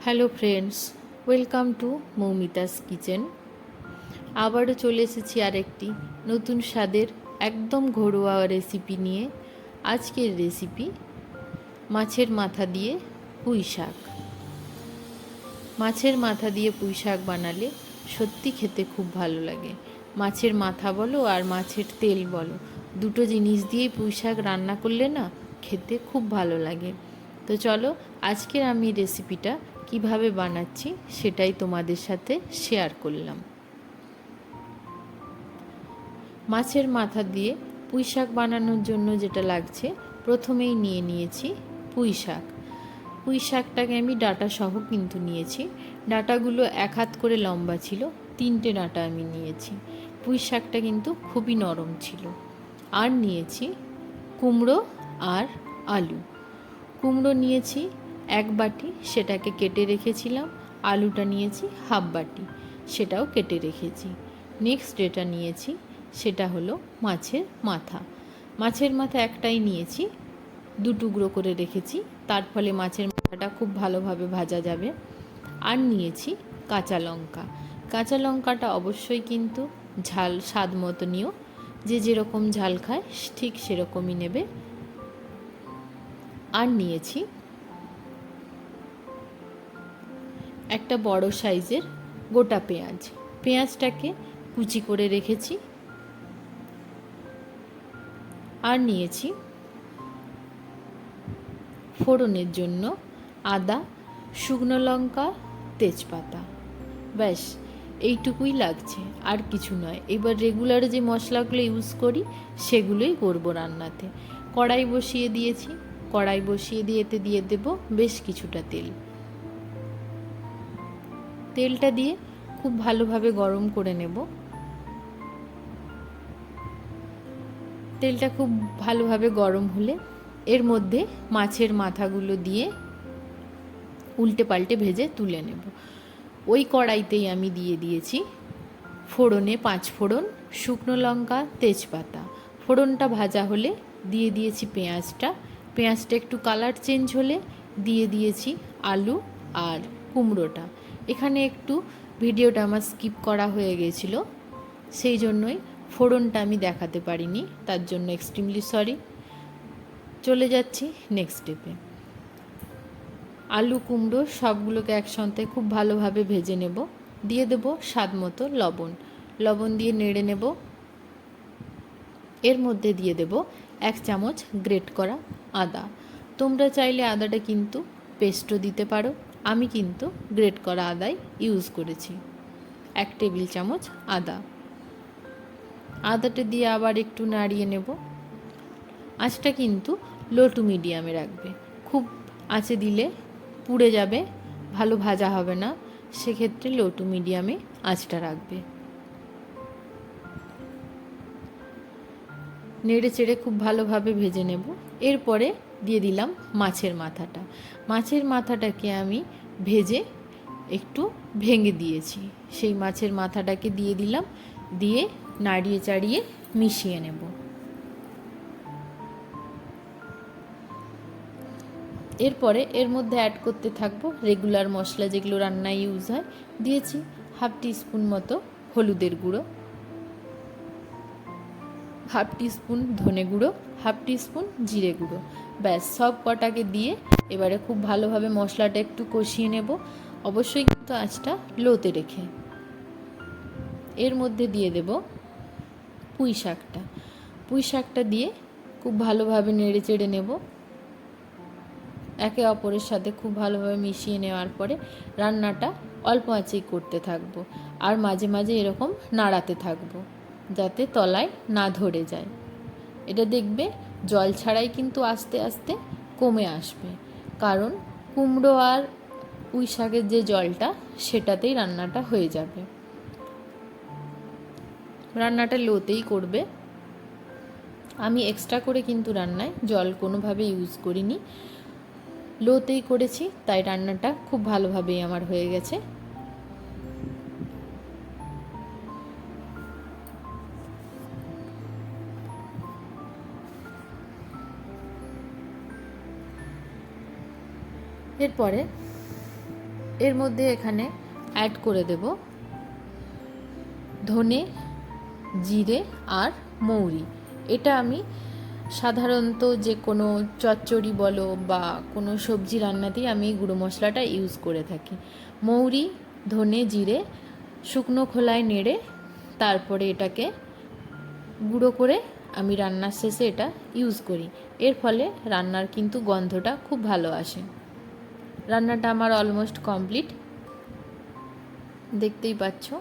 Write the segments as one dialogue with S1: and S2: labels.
S1: Hello friends, welcome to Moumita's kitchen. আবারও চলে এসেছি আরেকটি নতুন স্বাদের একদম ঘরোয়া রেসিপি নিয়ে। আজকের রেসিপি মাছের মাথা দিয়ে পুঁই শাক। মাছের মাথা দিয়ে পুঁই শাক বানালে সত্যি খেতে খুব ভালো লাগে। মাছের মাথা বলো আর মাছের তেল বলো, দুটো জিনিস দিয়েই পুঁই শাক রান্না করলে না খেতে খুব ভালো লাগে। তো চলো আজকের আমি রেসিপিটা কিভাবে বানাচ্ছি সেটাই তোমাদের সাথে শেয়ার করলাম। মাছের মাথা দিয়ে পুঁই শাক বানানোর জন্য যেটা লাগছে, প্রথমেই নিয়ে নিয়েছি পুঁই শাক। পুঁই শাকটাকে আমি ডাঁটা সহ কিন্তু নিয়েছি। ডাঁটাগুলো 1 হাত করে লম্বা ছিল, 3টে ডাঁটা আমি নিয়েছি। পুঁই শাকটা কিন্তু খুবই নরম ছিল। আর নিয়েছি কুমড়ো আর আলু। কুমড়ো নিয়েছি 1 বাটি, সেটাকে কেটে রেখেছিলাম। আলুটা নিয়েছি 1/2 বাটি, সেটাও কেটে রেখেছি। নেক্সট যেটা নিয়েছি সেটা হলো মাছের মাথা। মাছের মাথা একটাই নিয়েছি, 2 টুকরো করে রেখেছি, তার ফলে মাছের মাথাটা খুব ভালোভাবে ভাজা যাবে। আর নিয়েছি কাঁচা লঙ্কা। কাঁচা লঙ্কাটা অবশ্যই কিন্তু ঝাল স্বাদ মতো নিও, যে যেরকম ঝাল খায় ঠিক সেরকমই নেবে। আর নিয়েছি একটা বড় সাইজের গোটা পেঁয়াজ। পেঁয়াজটাকে কুচি করে রেখেছি। আর নিয়েছি ফোড়নের জন্য আদা, শুকনো লঙ্কা, তেজপাতা। ব্যাস এইটুকুই লাগছে, আর কিছু নয়। এবার রেগুলার যে মশলাগুলো ইউজ করি সেগুলোই করব রান্নাতে। কড়াই বসিয়ে দিয়েছি। কড়াই বসিয়ে এতে দিয়ে দেব বেশ কিছুটা তেল। তেলটা দিয়ে খুব ভালোভাবে গরম করে নেব। তেলটা খুব ভালোভাবে গরম হলে এর মধ্যে মাছের মাথাগুলো দিয়ে উল্টে পাল্টে ভেজে তুলে নেব। ওই কড়াইতেই আমি দিয়ে দিয়েছি ফোড়নে 5 ফোড়ন, শুকনো লঙ্কা, তেজপাতা। ফোড়নটা ভাজা হলে দিয়ে দিয়েছি পেঁয়াজটা। পেঁয়াজটা একটু কালার চেঞ্জ হলে দিয়ে দিয়েছি আলু আর কুমড়োটা। এখানে একটু ভিডিওটা আমার স্কিপ করা হয়ে গেছিল, সেই জন্যই ফোড়নটা আমি দেখাতে পারিনি, তার জন্য এক্সট্রিমলি সরি। চলে যাচ্ছি নেক্সট স্টেপে। আলু কুমড়ো সবগুলোকে একসঙ্গে খুব ভালোভাবে ভেজে নেব। দিয়ে দেব স্বাদ মতো লবণ। লবণ দিয়ে নেড়ে নেব। এর মধ্যে দিয়ে দেব 1 চামচ গ্রেট করা আদা। তোমরা চাইলে আদাটা কিন্তু পেস্টও দিতে পারো, আমি কিন্তু গ্রেট করা আদাই ইউজ করেছি। 1 টেবিল চামচ আদা। আদাটা দিয়ে আবার একটু নাড়িয়ে নেব। আঁচটা কিন্তু লো টু মিডিয়ামে রাখবে। খুব আঁচে দিলে পুড়ে যাবে, ভালো ভাজা হবে না, সেক্ষেত্রে লো টু মিডিয়ামে আঁচটা রাখবে। নেড়ে চেড়ে খুব ভালোভাবে ভেজে নেব। এরপরে দিয়ে দিলাম মাছের মাথাটা। মাছের মাথাটাকে আমি ভেজে একটু ভেঙে দিয়েছি, সেই মাছের মাথাটাকে দিয়ে দিলাম। দিয়ে নাড়িয়ে চাড়িয়ে মিশিয়ে নেব। এরপরে এর মধ্যে অ্যাড করতে থাকবো রেগুলার মশলা যেগুলো রান্নায় ইউজ হয়। দিয়েছি 1/2 টিস্পুন মতো হলুদের গুঁড়ো, 1/2 টিস্পুন ধনে গুঁড়ো, 1/2 টিস্পুন জিরে গুঁড়ো। ব্যাস সব কটাকে দিয়ে এবারে খুব ভালোভাবে মশলাটা একটু কষিয়ে নেব, অবশ্যই কিন্তু আঁচটা লোতে রেখে। এর মধ্যে দিয়ে দেব পুঁই শাকটা। পুঁই শাকটা দিয়ে খুব ভালোভাবে নেড়ে চেড়ে নেব। একে অপরের সাথে খুব ভালোভাবে মিশিয়ে নেওয়ার পরে রান্নাটা অল্প আঁচেই করতে থাকবো। আর মাঝে মাঝে এরকম নাড়াতে থাকবো যাতে তলায় না ধরে যায়। এটা দেখবে জল ছাড়াই কিন্তু আস্তে আস্তে কমে আসবে, কারণ কুমড়ো আর পুঁই শাকের যে জলটা সেটাতেই রান্নাটা হয়ে যাবে। রান্নাটা লোতেই করবে। আমি এক্সট্রা করে কিন্তু রান্নায় জল কোনোভাবে ইউজ করিনি, লোতেই করেছি, তাই রান্নাটা খুব ভালোভাবেই আমার হয়ে গেছে। এরপরে এর মধ্যে এখানে অ্যাড করে দেব ধনে, জিরে আর মৌরি। এটা আমি সাধারণত যে কোনো চচ্চড়ি বলো বা কোনো সবজি রান্নাতেই আমি গুঁড়ো মশলাটা ইউজ করে থাকি। মৌরি, ধনে, জিরে শুকনো খোলায় নেড়ে তারপরে এটাকে গুঁড়ো করে আমি রান্নার শেষে এটা ইউজ করি। এর ফলে রান্নার কিন্তু গন্ধটা খুব ভালো আসে। রান্নাটা আমার অলমোস্ট কমপ্লিট, দেখতেই পাচ্ছ।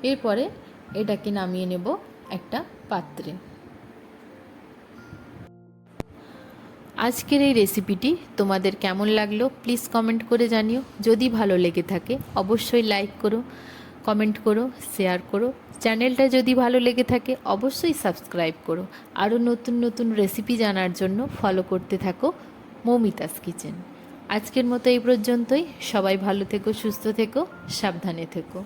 S1: এরপরে এটাকে নামিয়ে নেব একটা পাত্রে। আজকের এই রেসিপিটি তোমাদের কেমন লাগলো প্লিজ কমেন্ট করে জানিও। যদি ভালো লেগে থাকে অবশ্যই লাইক করো, কমেন্ট করো, শেয়ার করো। চ্যানেলটা যদি ভালো লেগে থাকে অবশ্যই সাবস্ক্রাইব করো। আরও নতুন নতুন রেসিপি জানার জন্য ফলো করতে থাকো মৌমিতাস কিচেন। আজকের মতো এই পর্যন্তই। সবাই ভালো থেকো, সুস্থ থেকো, সাবধানে থেকো।